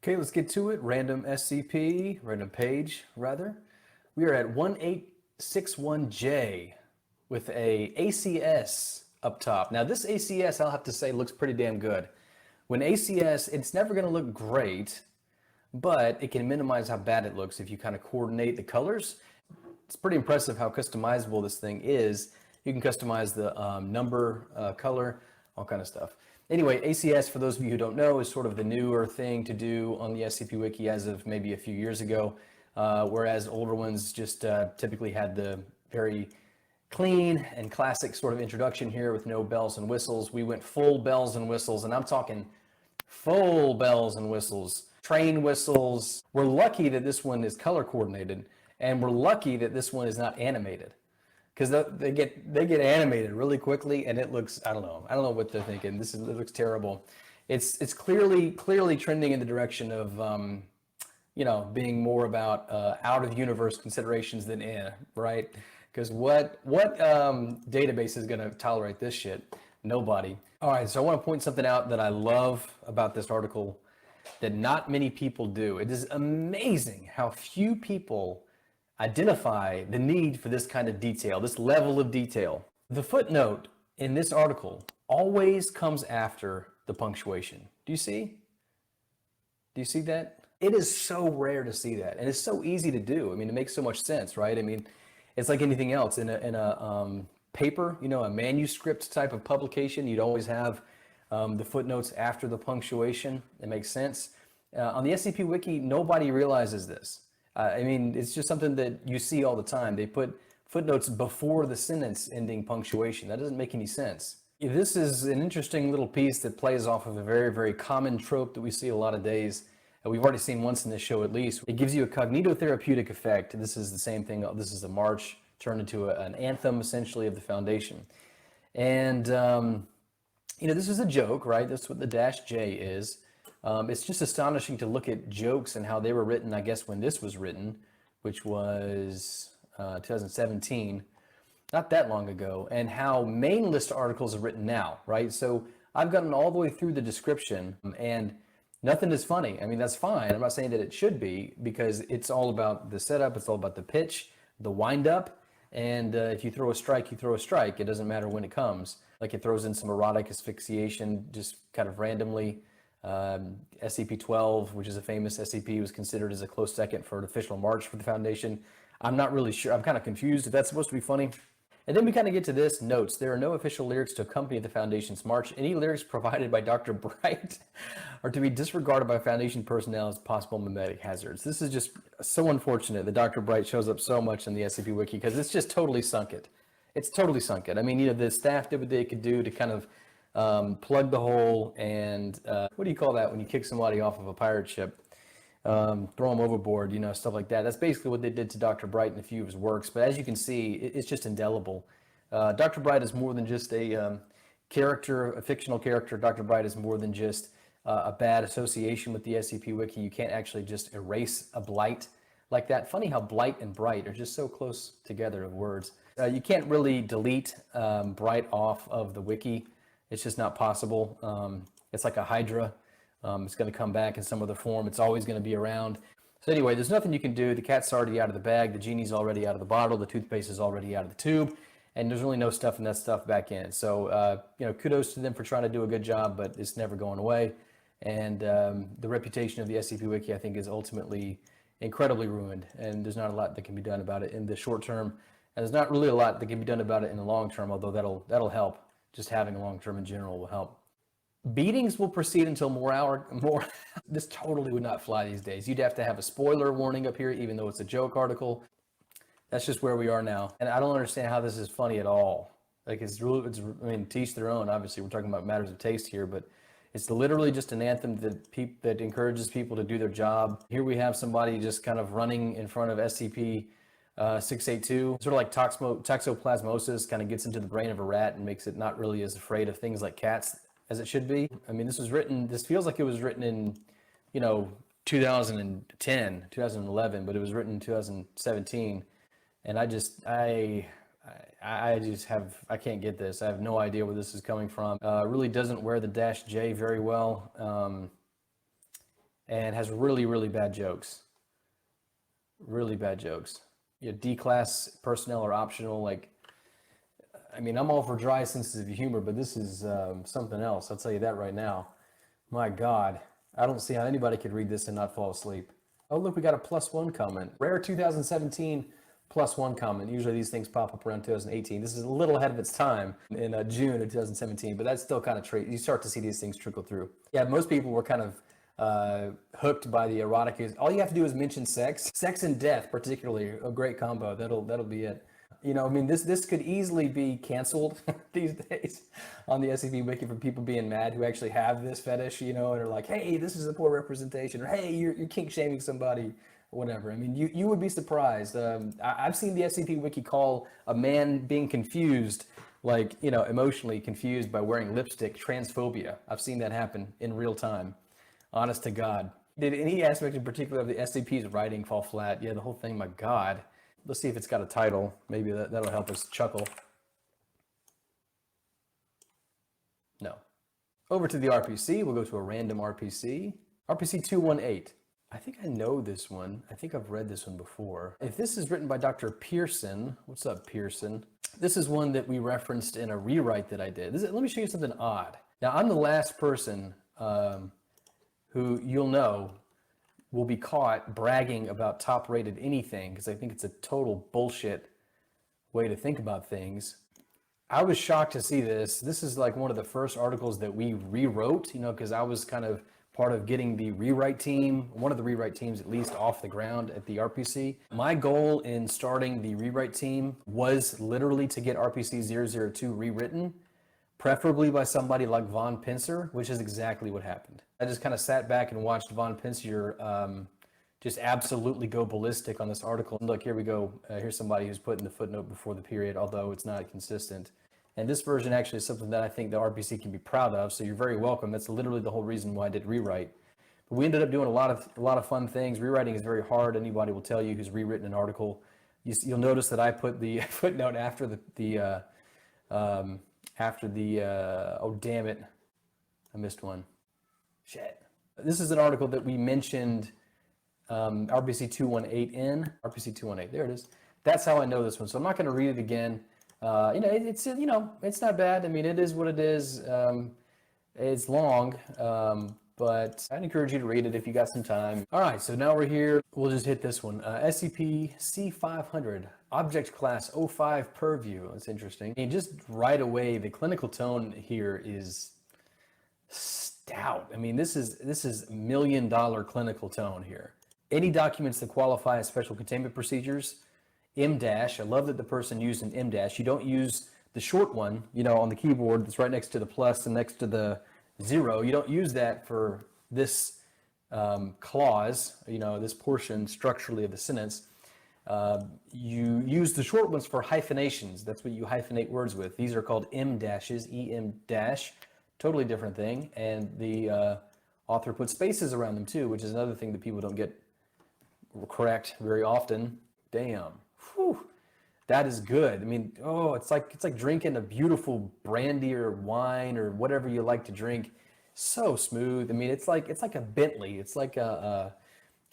Okay, let's get to it. Random SCP, random page rather. We are at 1861-J with a ACS up top. Now this ACS, I'll have to say, looks pretty damn good. When ACS, it's never going to look great, but it can minimize how bad it looks if you kind of coordinate the colors. It's pretty impressive how customizable this thing is. You can customize the number, color, all kind of stuff. Anyway, ACS, for those of you who don't know, is sort of the newer thing to do on the SCP Wiki as of maybe a few years ago, whereas older ones just typically had the very clean and classic sort of introduction here with no bells and whistles. We went full bells and whistles, and I'm talking full bells and whistles, train whistles. We're lucky that this one is color coordinated, and we're lucky that this one is not animated, because they get animated really quickly, and it looks, I don't know what they're thinking. It looks terrible. It's clearly trending in the direction of being more about out of universe considerations than in, right? Because what database is going to tolerate this shit? Nobody. All right, so I want to point something out that I love about this article that not many people do. It is amazing how few people identify the need for this kind of detail, this level of detail. The footnote in this article always comes after the punctuation. Do you see? Do you see that? It is so rare to see that, and it's so easy to do. I mean, it makes so much sense, right? I mean, it's like anything else in a paper, a manuscript type of publication. You'd always have the footnotes after the punctuation. It makes sense. On the SCP Wiki, nobody realizes this. I mean, it's just something that you see all the time. They put footnotes before the sentence ending punctuation. That doesn't make any sense. This is an interesting little piece that plays off of a very, very common trope that we see a lot of days. We've already seen once in this show at least. It gives you a cognitotherapeutic effect. This is the same thing. This is a march turned into an anthem, essentially, of the Foundation. And, this is a joke, right? That's what the -J is. It's just astonishing to look at jokes and how they were written, I guess, when this was written, which was 2017, not that long ago, and how main list articles are written now, right? So I've gotten all the way through the description, and nothing is funny. I mean, that's fine. I'm not saying that it should be, because it's all about the setup, it's all about the pitch, the wind up, and if you throw a strike, you throw a strike. It doesn't matter when it comes. Like, it throws in some erotic asphyxiation just kind of randomly. SCP-12, which is a famous SCP, was considered as a close second for an official march for the Foundation. I'm not really sure. I'm kind of confused if that's supposed to be funny. And then we kind of get to this. Notes: there are no official lyrics to accompany the Foundation's march. Any lyrics provided by Dr. Bright are to be disregarded by Foundation personnel as possible mimetic hazards. This is just so unfortunate that Dr. Bright shows up so much in the SCP Wiki, because it's just totally sunk it. It's totally sunk it. I mean, the staff did what they could do to kind of plug the hole and what do you call that when you kick somebody off of a pirate ship? Throw them overboard, stuff like that. That's basically what they did to Dr. Bright in a few of his works. But as you can see, it's just indelible. Dr. Bright is more than just a character, a fictional character. Dr. Bright is more than just a bad association with the SCP Wiki. You can't actually just erase a blight like that. Funny how blight and bright are just so close together of words. You can't really delete Bright off of the wiki. It's just not possible. It's like a hydra. It's going to come back in some other form. It's always going to be around. So anyway, there's nothing you can do. The cat's already out of the bag. The genie's already out of the bottle. The toothpaste is already out of the tube. And there's really no stuffing that stuff back in. So, kudos to them for trying to do a good job, but it's never going away. And the reputation of the SCP Wiki, I think, is ultimately incredibly ruined. And there's not a lot that can be done about it in the short term. And there's not really a lot that can be done about it in the long term, although that'll help. Just having a long term in general will help. Beatings will proceed until more. This totally would not fly these days. You'd have to have a spoiler warning up here, even though it's a joke article. That's just where we are now. And I don't understand how this is funny at all. Like, I mean, to each their own. Obviously, we're talking about matters of taste here, but it's literally just an anthem that encourages people to do their job. Here we have somebody just kind of running in front of SCP-682, sort of like toxoplasmosis, kind of gets into the brain of a rat and makes it not really as afraid of things like cats as it should be. I mean, this feels like it was written in, 2010, 2011, but it was written in 2017. And I can't get this. I have no idea where this is coming from. Really doesn't wear the -J very well. and has really, really bad jokes. Really bad jokes. You know, D-class personnel are optional. Like, I mean, I'm all for dry senses of humor, but this is something else. I'll tell you that right now. My God, I don't see how anybody could read this and not fall asleep. Oh, look, we got a +1 comment. Rare 2017 +1 comment. Usually these things pop up around 2018. This is a little ahead of its time in June of 2017, but that's still kind of you start to see these things trickle through. Yeah, most people were kind of hooked by the erotic. All you have to do is mention sex and death, particularly a great combo. That'll be it. You know, I mean, this could easily be canceled these days on the SCP Wiki for people being mad who actually have this fetish, you know, and are like, hey, this is a poor representation, or hey, you're kink shaming somebody, or whatever. I mean, you would be surprised. I've seen the SCP Wiki call a man being confused, like, you know, emotionally confused by wearing lipstick, transphobia. I've seen that happen in real time. Honest to God. Did any aspect in particular of the SCP's writing fall flat? Yeah, the whole thing, my God. Let's see if it's got a title. Maybe that'll help us chuckle. No. Over to the RPC. We'll go to a random RPC. RPC-218. I think I know this one. I think I've read this one before. If this is written by Dr. Pearson, what's up, Pearson? This is one that we referenced in a rewrite that I did. Let me show you something odd. Now, I'm the last person who you'll know will be caught bragging about top-rated anything, because I think it's a total bullshit way to think about things. I was shocked to see this. This is like one of the first articles that we rewrote, you know, because I was kind of part of getting the rewrite team, one of the rewrite teams at least, off the ground at the RPC. My goal in starting the rewrite team was literally to get RPC-002 rewritten, preferably by somebody like Von Pincer, which is exactly what happened. I just kind of sat back and watched Von Pincer just absolutely go ballistic on this article. Look, here we go. Here's somebody who's putting the footnote before the period, although it's not consistent. And this version actually is something that I think the RPC can be proud of, so you're very welcome. That's literally the whole reason why I did rewrite. But we ended up doing a lot of fun things. Rewriting is very hard. Anybody will tell you who's rewritten an article. You'll notice that I put the footnote after oh damn it, I missed one. Shit. This is an article that we mentioned RPC-218 in. RPC-218, there it is. That's how I know this one. So I'm not going to read it again. It's not bad. I mean, it is what it is. It's long, but I'd encourage you to read it if you got some time. All right, so now we're here. We'll just hit this one. SCP-C500, Object Class 05 Purview. That's interesting. And just right away, the clinical tone here is stout. I mean, this is $1 million clinical tone here. Any documents that qualify as special containment procedures, M-. I love that the person used an M-. You don't use the short one, you know, on the keyboard that's right next to the plus and next to the 0. You don't use that for this clause, you know, this portion structurally of the sentence. You use the short ones for hyphenations. That's what you hyphenate words with. These are called M-, EM-. Totally different thing. And the author put spaces around them too, which is another thing that people don't get correct very often. Damn. Whew. That is good. I mean, oh, it's like drinking a beautiful brandy or wine or whatever you like to drink. So smooth. I mean, it's like a Bentley. It's like a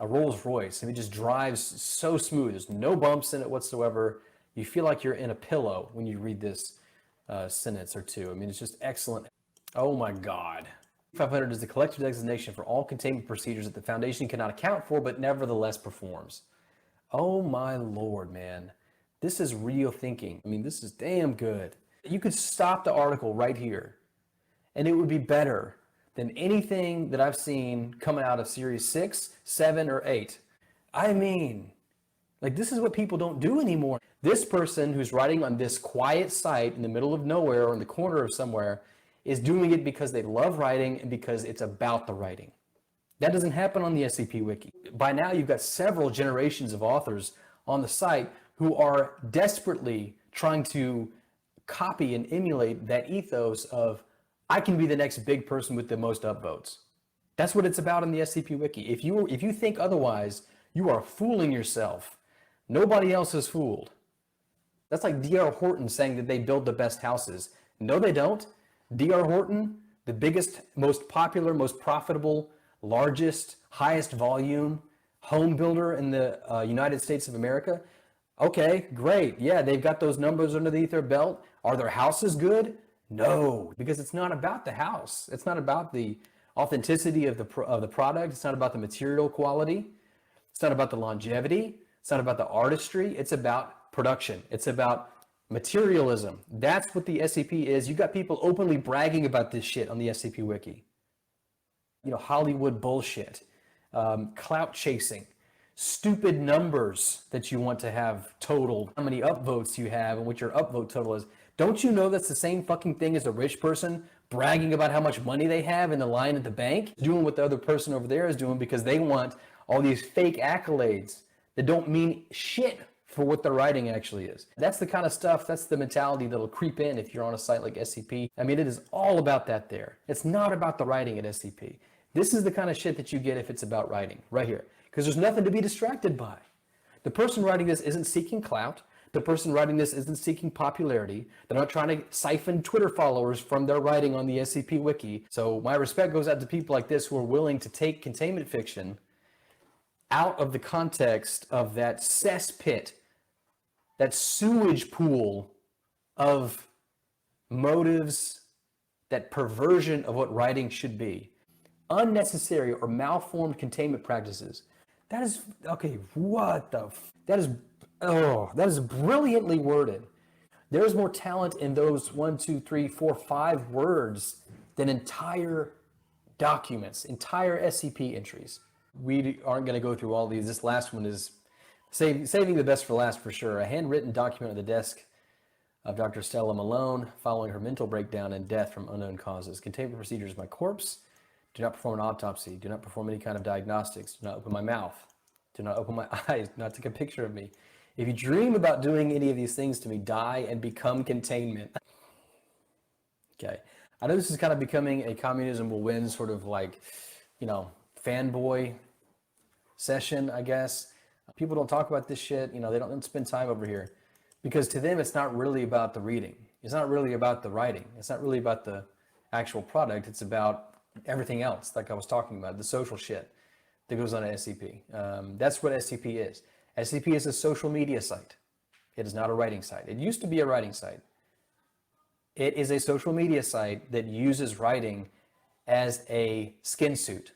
Rolls Royce. I mean, it just drives so smooth. There's no bumps in it whatsoever. You feel like you're in a pillow when you read this sentence or two. I mean, it's just excellent. Oh my God. 500 is the collective designation for all containment procedures that the Foundation cannot account for, but nevertheless performs. Oh my Lord, man. This is real thinking. I mean, this is damn good. You could stop the article right here, and it would be better than anything that I've seen coming out of Series 6, 7, or 8. I mean, like, this is what people don't do anymore. This person who's writing on this quiet site in the middle of nowhere or in the corner of somewhere is doing it because they love writing and because it's about the writing. That doesn't happen on the SCP Wiki. By now, you've got several generations of authors on the site who are desperately trying to copy and emulate that ethos of, I can be the next big person with the most upvotes. That's what it's about in the SCP Wiki. If you think otherwise, you are fooling yourself. Nobody else is fooled. That's like D.R. Horton saying that they build the best houses. No, they don't. D.R. Horton, the biggest, most popular, most profitable largest, highest volume home builder in the United States of America. Okay, great. Yeah, they've got those numbers underneath their belt. Are their houses good? No, because it's not about the house. It's not about the authenticity of the product. It's not about the material quality. It's not about the longevity. It's not about the artistry. It's about production. It's about materialism. That's what the SCP is. You got people openly bragging about this shit on the SCP Wiki. You know, Hollywood bullshit, clout chasing, stupid numbers that you want to have totaled, how many upvotes you have and what your upvote total is. Don't you know that's the same fucking thing as a rich person bragging about how much money they have in the line at the bank, doing what the other person over there is doing because they want all these fake accolades that don't mean shit for what the writing actually is. That's the kind of stuff, that's the mentality that'll creep in if you're on a site like SCP. I mean, it is all about that there. It's not about the writing at SCP. This is the kind of shit that you get if it's about writing, right here. Because there's nothing to be distracted by. The person writing this isn't seeking clout. The person writing this isn't seeking popularity. They're not trying to siphon Twitter followers from their writing on the SCP Wiki. So my respect goes out to people like this who are willing to take containment fiction out of the context of that cesspit, that sewage pool of motives, that perversion of what writing should be. Unnecessary or malformed containment practices. That is, okay, what the, that is brilliantly worded. There's more talent in those 1, 2, 3, 4, 5 words than entire documents, entire SCP entries. We aren't going to go through all these. This last one is saving the best for last for sure. A handwritten document on the desk of Dr. Stella Malone following her mental breakdown and death from unknown causes. Containment procedures: my corpse. Do not perform an autopsy. Do not perform any kind of diagnostics. Do not open my mouth. Do not open my eyes. Do not take a picture of me. If you dream about doing any of these things to me, die and become containment. Okay. I know this is kind of becoming a communism will win sort of like, you know, fanboy session, I guess. People don't talk about this shit. You know, they don't spend time over here because to them, it's not really about the reading. It's not really about the writing. It's not really about the actual product. It's about everything else, like I was talking about, the social shit that goes on at SCP. That's what SCP is. SCP is a social media site. It is not a writing site. It used to be a writing site. It is a social media site that uses writing as a skin suit.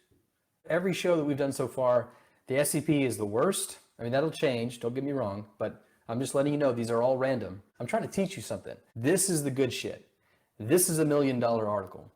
Every show that we've done so far, the SCP is the worst. I mean, that'll change, don't get me wrong, but I'm just letting you know these are all random. I'm trying to teach you something. This is the good shit. This is $1 million article.